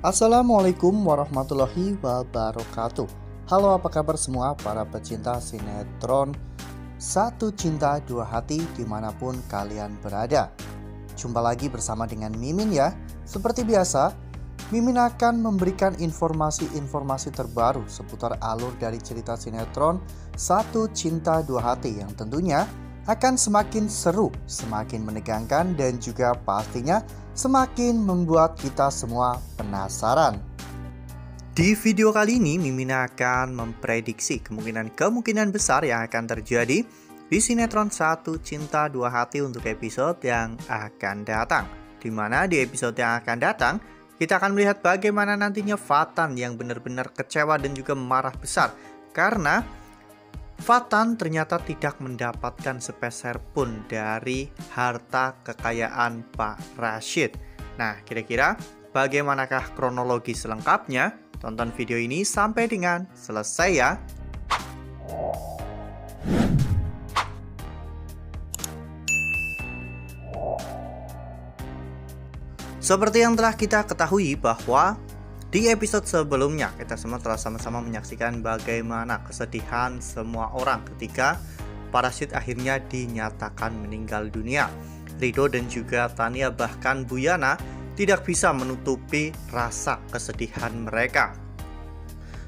Assalamualaikum warahmatullahi wabarakatuh. Halo, apa kabar semua para pecinta sinetron Satu Cinta Dua Hati dimanapun kalian berada. Jumpa lagi bersama dengan Mimin ya. Seperti biasa, Mimin akan memberikan informasi-informasi terbaru seputar alur dari cerita sinetron Satu Cinta Dua Hati yang tentunya akan semakin seru, semakin menegangkan, dan juga pastinya semakin membuat kita semua penasaran. Di video kali ini, Mimin akan memprediksi kemungkinan besar yang akan terjadi di sinetron Satu Cinta Dua Hati untuk episode yang akan datang. Dimana di episode yang akan datang, kita akan melihat bagaimana nantinya Fatan yang benar-benar kecewa dan juga marah besar karena Fatan ternyata tidak mendapatkan sepeser pun dari harta kekayaan Pak Rashid. Nah, kira-kira bagaimanakah kronologi selengkapnya? Tonton video ini sampai dengan selesai ya. Seperti yang telah kita ketahui bahwa di episode sebelumnya, kita semua telah sama-sama menyaksikan bagaimana kesedihan semua orang ketika Pak Rashid akhirnya dinyatakan meninggal dunia. Ridho dan juga Tania bahkan Bu Yana tidak bisa menutupi rasa kesedihan mereka.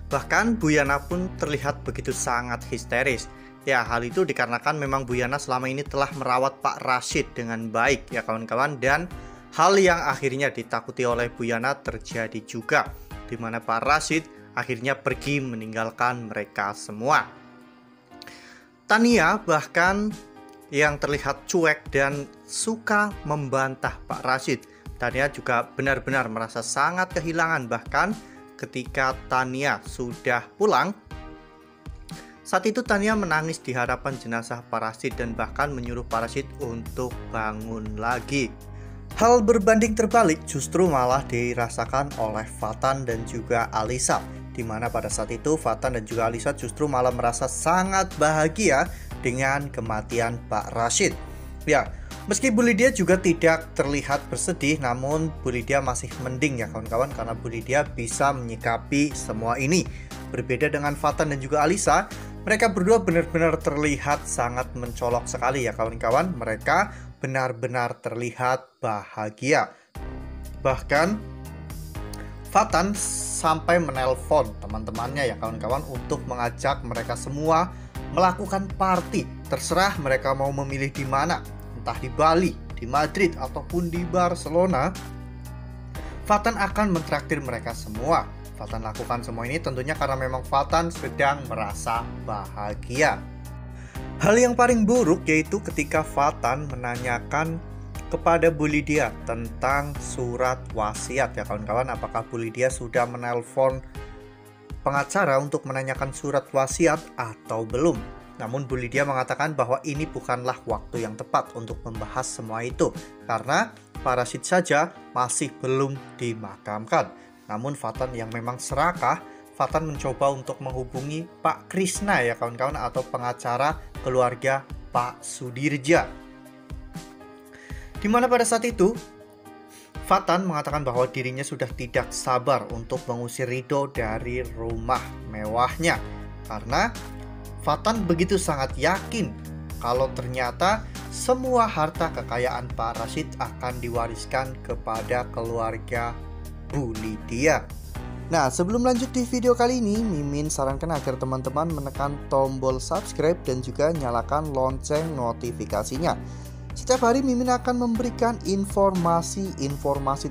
Bahkan Bu Yana pun terlihat begitu sangat histeris. Ya, hal itu dikarenakan memang Bu Yana selama ini telah merawat Pak Rashid dengan baik ya kawan-kawan, dan hal yang akhirnya ditakuti oleh Bu Yana terjadi juga, di mana Pak Rashid akhirnya pergi meninggalkan mereka semua. Tania bahkan yang terlihat cuek dan suka membantah Pak Rashid. Tania juga benar-benar merasa sangat kehilangan, bahkan ketika Tania sudah pulang, saat itu Tania menangis di hadapan jenazah Pak Rashid dan bahkan menyuruh Pak Rashid untuk bangun lagi. Hal berbanding terbalik justru malah dirasakan oleh Fatan dan juga Alisa, di mana pada saat itu Fatan dan juga Alisa justru malah merasa sangat bahagia dengan kematian Pak Rashid. Ya, meski Bu Lydia juga tidak terlihat bersedih, namun Bu Lydia masih mending ya kawan-kawan, karena Bu Lydia bisa menyikapi semua ini. Berbeda dengan Fatan dan juga Alisa, mereka berdua benar-benar terlihat sangat mencolok sekali ya kawan-kawan. Mereka benar-benar terlihat bahagia. Bahkan Fatan sampai menelpon teman-temannya ya kawan-kawan untuk mengajak mereka semua melakukan party. Terserah mereka mau memilih di mana, entah di Bali, di Madrid, ataupun di Barcelona. Fatan akan mentraktir mereka semua. Fatan lakukan semua ini tentunya karena memang Fatan sedang merasa bahagia. Hal yang paling buruk yaitu ketika Fatan menanyakan kepada Bu Lydia tentang surat wasiat ya kawan-kawan. Apakah Bu Lydia sudah menelpon pengacara untuk menanyakan surat wasiat atau belum? Namun Bu Lydia mengatakan bahwa ini bukanlah waktu yang tepat untuk membahas semua itu, karena Pak Rashid saja masih belum dimakamkan. Namun Fatan yang memang serakah, Fatan mencoba untuk menghubungi Pak Krishna ya kawan-kawan, atau pengacara keluarga Pak Sudirja. Dimana pada saat itu Fatan mengatakan bahwa dirinya sudah tidak sabar untuk mengusir Ridho dari rumah mewahnya, karena Fatan begitu sangat yakin kalau ternyata semua harta kekayaan Pak Rashid akan diwariskan kepada keluarga Bu Lydia. Nah, sebelum lanjut di video kali ini, Mimin sarankan agar teman-teman menekan tombol subscribe dan juga nyalakan lonceng notifikasinya. Setiap hari Mimin akan memberikan informasi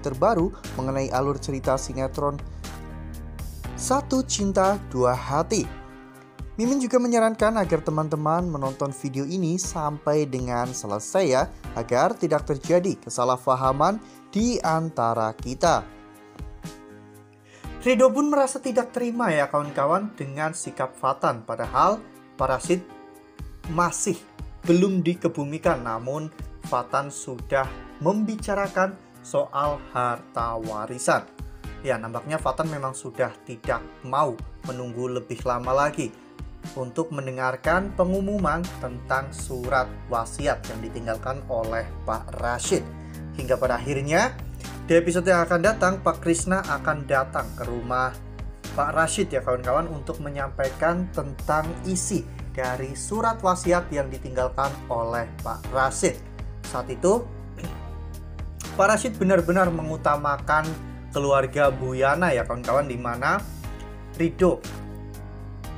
terbaru mengenai alur cerita sinetron Satu Cinta Dua Hati. Mimin juga menyarankan agar teman-teman menonton video ini sampai dengan selesai ya, agar tidak terjadi kesalahpahaman di antara kita. Ridho pun merasa tidak terima ya kawan-kawan dengan sikap Fatan, padahal Pak Rashid masih belum dikebumikan, namun Fatan sudah membicarakan soal harta warisan. Ya, nampaknya Fatan memang sudah tidak mau menunggu lebih lama lagi untuk mendengarkan pengumuman tentang surat wasiat yang ditinggalkan oleh Pak Rashid. Hingga pada akhirnya Di episode yang akan datang, Pak Krishna akan datang ke rumah Pak Rashid ya kawan-kawan untuk menyampaikan tentang isi dari surat wasiat yang ditinggalkan oleh Pak Rashid. Saat itu Pak Rashid benar-benar mengutamakan keluarga Bu Yana ya kawan-kawan, di mana Ridho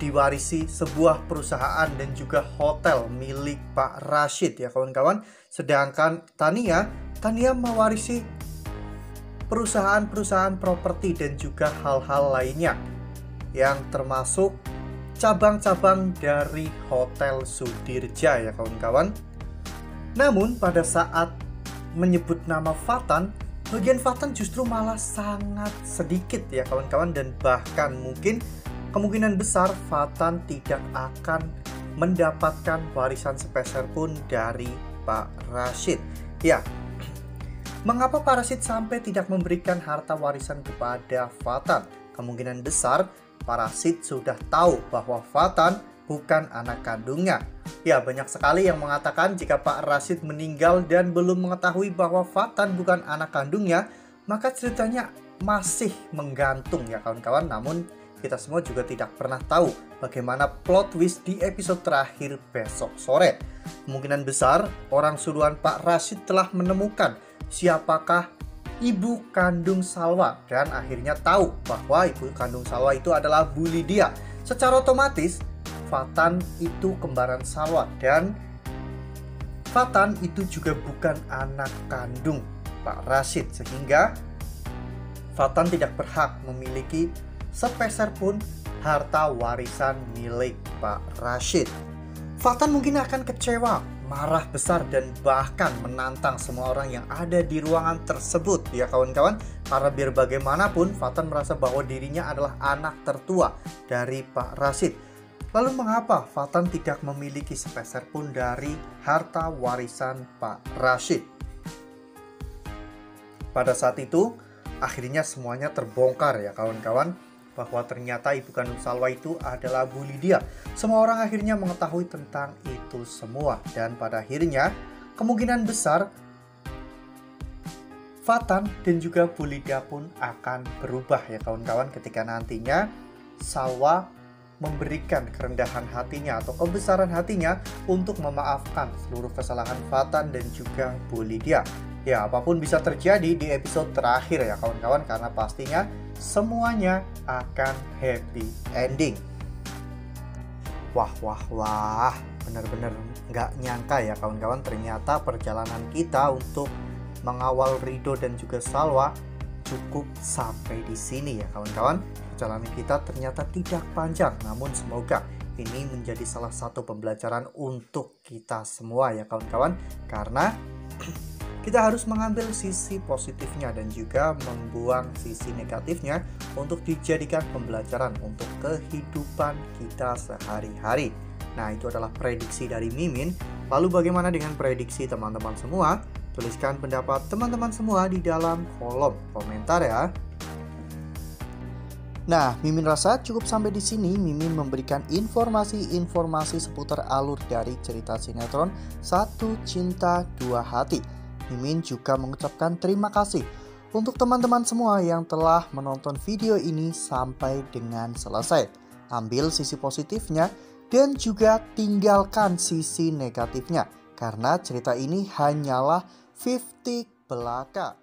diwarisi sebuah perusahaan dan juga hotel milik Pak Rashid ya kawan-kawan. Sedangkan Tania mewarisi perusahaan-perusahaan properti dan juga hal-hal lainnya yang termasuk cabang-cabang dari Hotel Sudirja ya kawan-kawan. Namun pada saat menyebut nama Fatan, bagian Fatan justru malah sangat sedikit ya kawan-kawan, dan bahkan mungkin kemungkinan besar Fatan tidak akan mendapatkan warisan sepeser pun dari Pak Rashid. Ya, mengapa Pak Rashid sampai tidak memberikan harta warisan kepada Fatan? Kemungkinan besar Pak Rashid sudah tahu bahwa Fatan bukan anak kandungnya. Ya, banyak sekali yang mengatakan jika Pak Rashid meninggal dan belum mengetahui bahwa Fatan bukan anak kandungnya, maka ceritanya masih menggantung ya kawan-kawan. Namun kita semua juga tidak pernah tahu bagaimana plot twist di episode terakhir besok sore. Kemungkinan besar orang suruhan Pak Rashid telah menemukan siapakah ibu kandung Salwa dan akhirnya tahu bahwa ibu kandung Salwa itu adalah Bu Lydia. Secara otomatis Fatan itu kembaran Salwa dan Fatan itu juga bukan anak kandung Pak Rashid, sehingga Fatan tidak berhak memiliki sepeser pun harta warisan milik Pak Rashid. Fatan mungkin akan kecewa, marah besar, dan bahkan menantang semua orang yang ada di ruangan tersebut ya kawan-kawan. Karena biar bagaimanapun Fatan merasa bahwa dirinya adalah anak tertua dari Pak Rashid. Lalu mengapa Fatan tidak memiliki sepeser pun dari harta warisan Pak Rashid? Pada saat itu akhirnya semuanya terbongkar ya kawan-kawan, bahwa ternyata ibu kandung Salwa itu adalah Bu Lydia. Semua orang akhirnya mengetahui tentang itu semua, dan pada akhirnya kemungkinan besar Fatan dan juga Bu Lydia pun akan berubah ya kawan-kawan, ketika nantinya Salwa memberikan kerendahan hatinya atau kebesaran hatinya untuk memaafkan seluruh kesalahan Fatan dan juga Bu Lydia. Ya, apapun bisa terjadi di episode terakhir ya kawan-kawan, karena pastinya semuanya akan happy ending. Wah, benar-benar nggak nyangka ya kawan-kawan, ternyata perjalanan kita untuk mengawal Ridho dan juga Salwa cukup sampai di sini ya kawan-kawan. Perjalanan kita ternyata tidak panjang, namun semoga ini menjadi salah satu pembelajaran untuk kita semua ya kawan-kawan, karena kita harus mengambil sisi positifnya dan juga membuang sisi negatifnya untuk dijadikan pembelajaran untuk kehidupan kita sehari-hari. Nah, itu adalah prediksi dari Mimin. Lalu bagaimana dengan prediksi teman-teman semua? Tuliskan pendapat teman-teman semua di dalam kolom komentar ya. Nah, Mimin rasa cukup sampai di sini. Mimin memberikan informasi-informasi seputar alur dari cerita sinetron Satu Cinta Dua Hati. Mimin juga mengucapkan terima kasih untuk teman-teman semua yang telah menonton video ini sampai dengan selesai. Ambil sisi positifnya dan juga tinggalkan sisi negatifnya, karena cerita ini hanyalah 50 belaka.